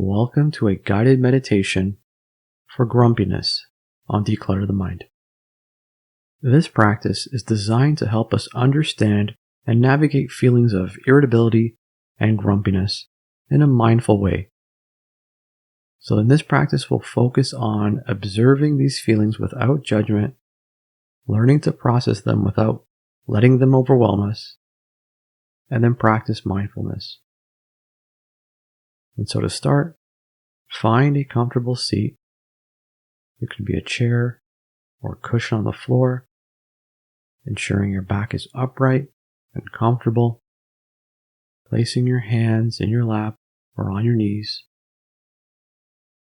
Welcome to a guided meditation for grumpiness on Declutter the Mind. This practice is designed to help us understand and navigate feelings of irritability and grumpiness in a mindful way. So in this practice, we'll focus on observing these feelings without judgment, learning to process them without letting them overwhelm us, and then practice mindfulness. And so to start, find a comfortable seat. It could be a chair or a cushion on the floor, ensuring your back is upright and comfortable, placing your hands in your lap or on your knees,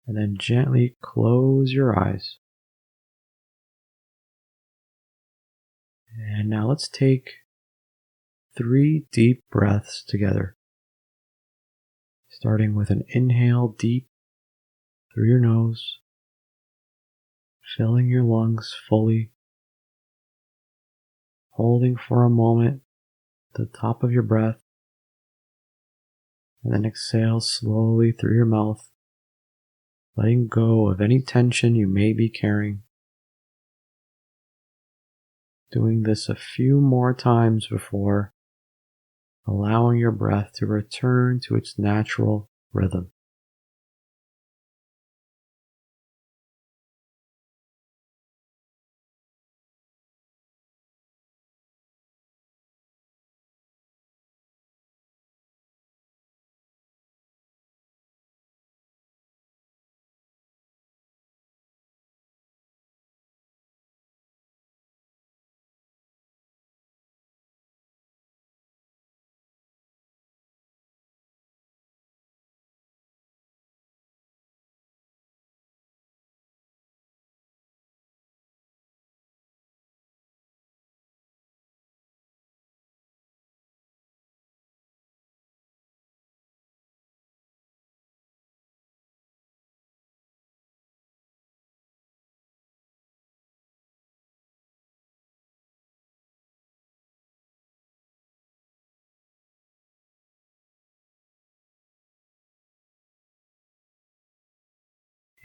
and then gently close your eyes. And now let's take 3 deep breaths together. Starting with an inhale deep through your nose, filling your lungs fully, holding for a moment at the top of your breath, and then exhale slowly through your mouth, letting go of any tension you may be carrying. Doing this a few more times before allowing your breath to return to its natural rhythm.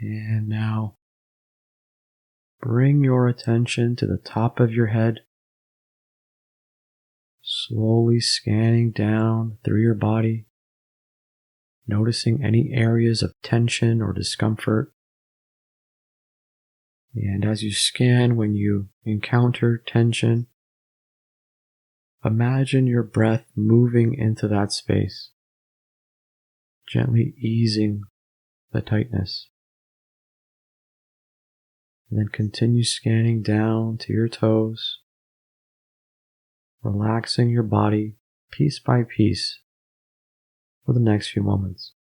And now, bring your attention to the top of your head, slowly scanning down through your body, noticing any areas of tension or discomfort. And as you scan, when you encounter tension, imagine your breath moving into that space, gently easing the tightness. And then continue scanning down to your toes, relaxing your body piece by piece for the next few moments.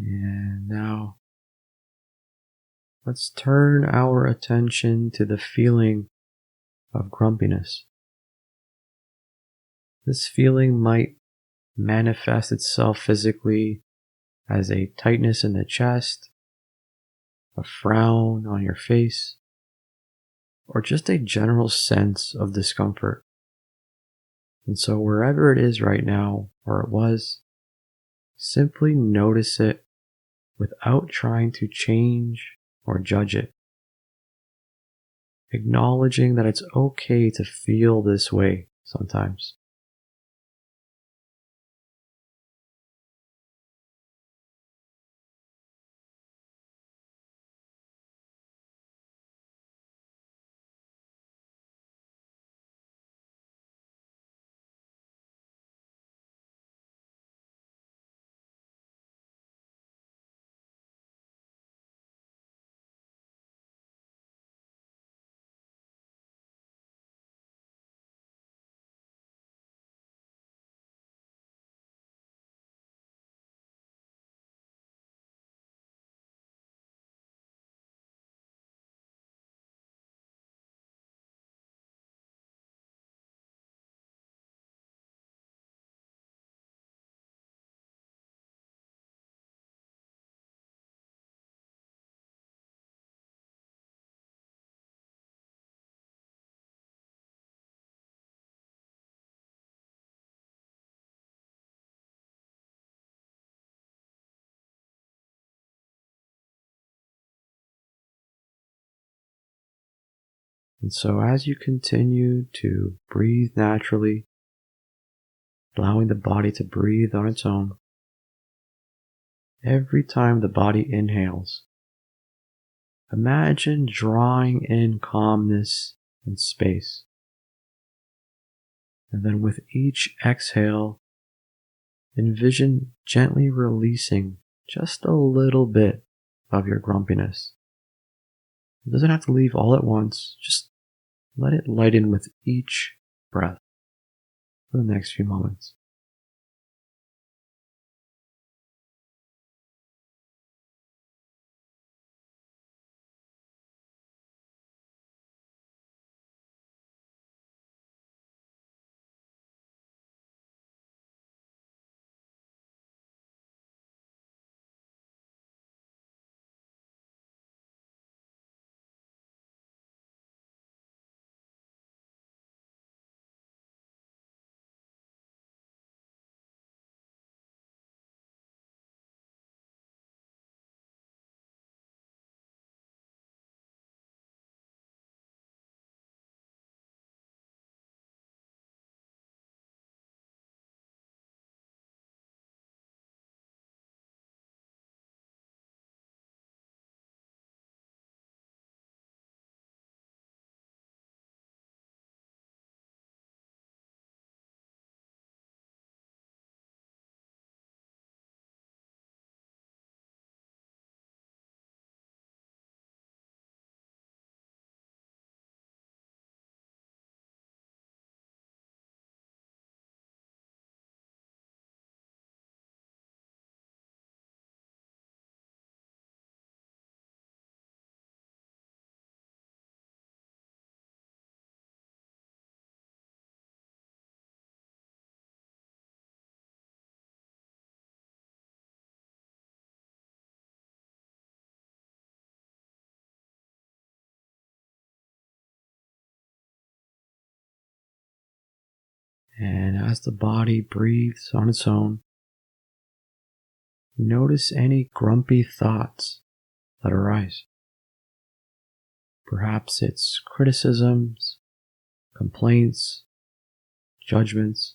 And now, let's turn our attention to the feeling of grumpiness. This feeling might manifest itself physically as a tightness in the chest, a frown on your face, or just a general sense of discomfort. And so wherever it is right now, or it was, simply notice it without trying to change or judge it. Acknowledging that it's okay to feel this way sometimes. And so as you continue to breathe naturally, allowing the body to breathe on its own, every time the body inhales, imagine drawing in calmness and space. And then with each exhale, envision gently releasing just a little bit of your grumpiness. It doesn't have to leave all at once, just let it lighten with each breath for the next few moments. And as the body breathes on its own, notice any grumpy thoughts that arise. Perhaps it's criticisms, complaints, judgments.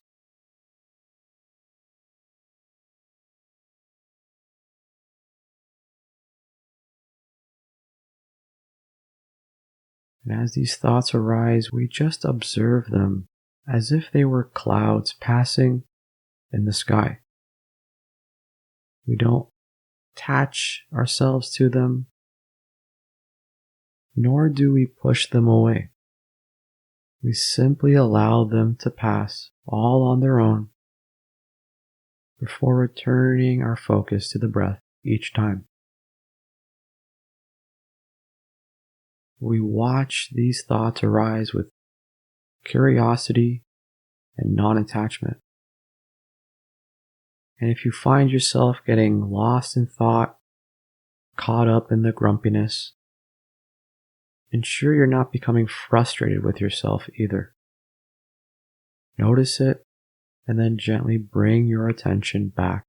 And as these thoughts arise, we just observe them as if they were clouds passing in the sky. We don't attach ourselves to them, nor do we push them away. We simply allow them to pass all on their own before returning our focus to the breath each time. We watch these thoughts arise with curiosity and non-attachment. And if you find yourself getting lost in thought, caught up in the grumpiness, ensure you're not becoming frustrated with yourself either. Notice it and then gently bring your attention back.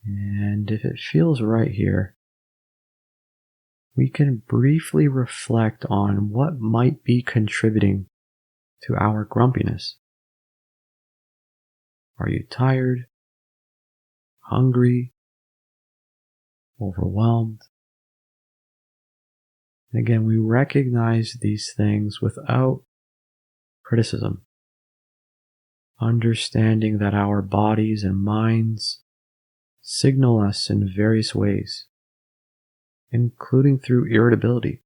And if it feels right here, we can briefly reflect on what might be contributing to our grumpiness. Are you tired, hungry, overwhelmed? And again, we recognize these things without criticism, understanding that our bodies and minds signal us in various ways, including through irritability.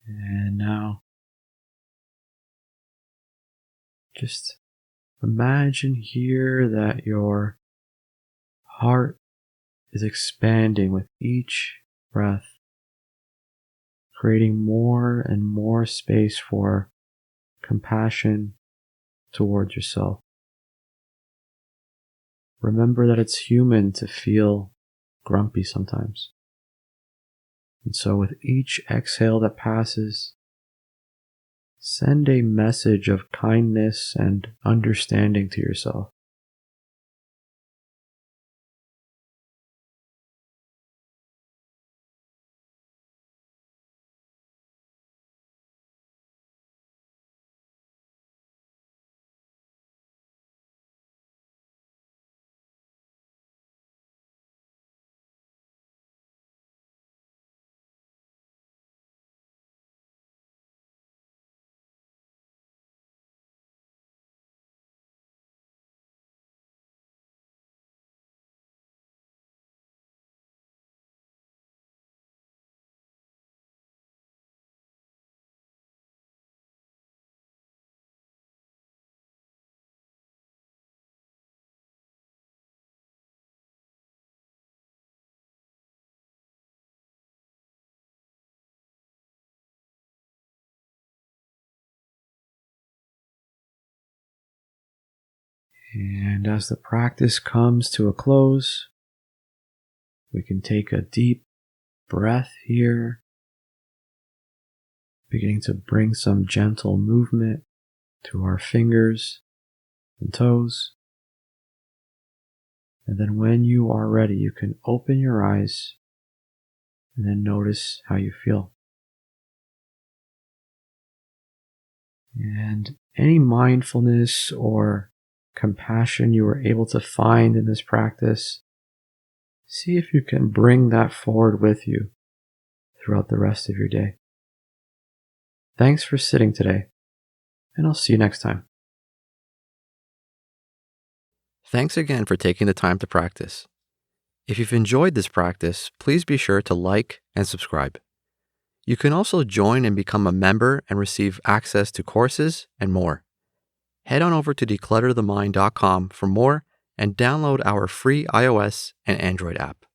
And now, just imagine here that your heart is expanding with each breath, creating more and more space for compassion towards yourself. Remember that it's human to feel grumpy sometimes. And so with each exhale that passes, send a message of kindness and understanding to yourself. And as the practice comes to a close, we can take a deep breath here, beginning to bring some gentle movement to our fingers and toes. And then when you are ready, you can open your eyes and then notice how you feel. And any mindfulness or compassion you were able to find in this practice, see if you can bring that forward with you throughout the rest of your day. Thanks for sitting today, and I'll see you next time. Thanks again for taking the time to practice. If you've enjoyed this practice, please be sure to like and subscribe. You can also join and become a member and receive access to courses and more. Head on over to declutterthemind.com for more and download our free iOS and Android app.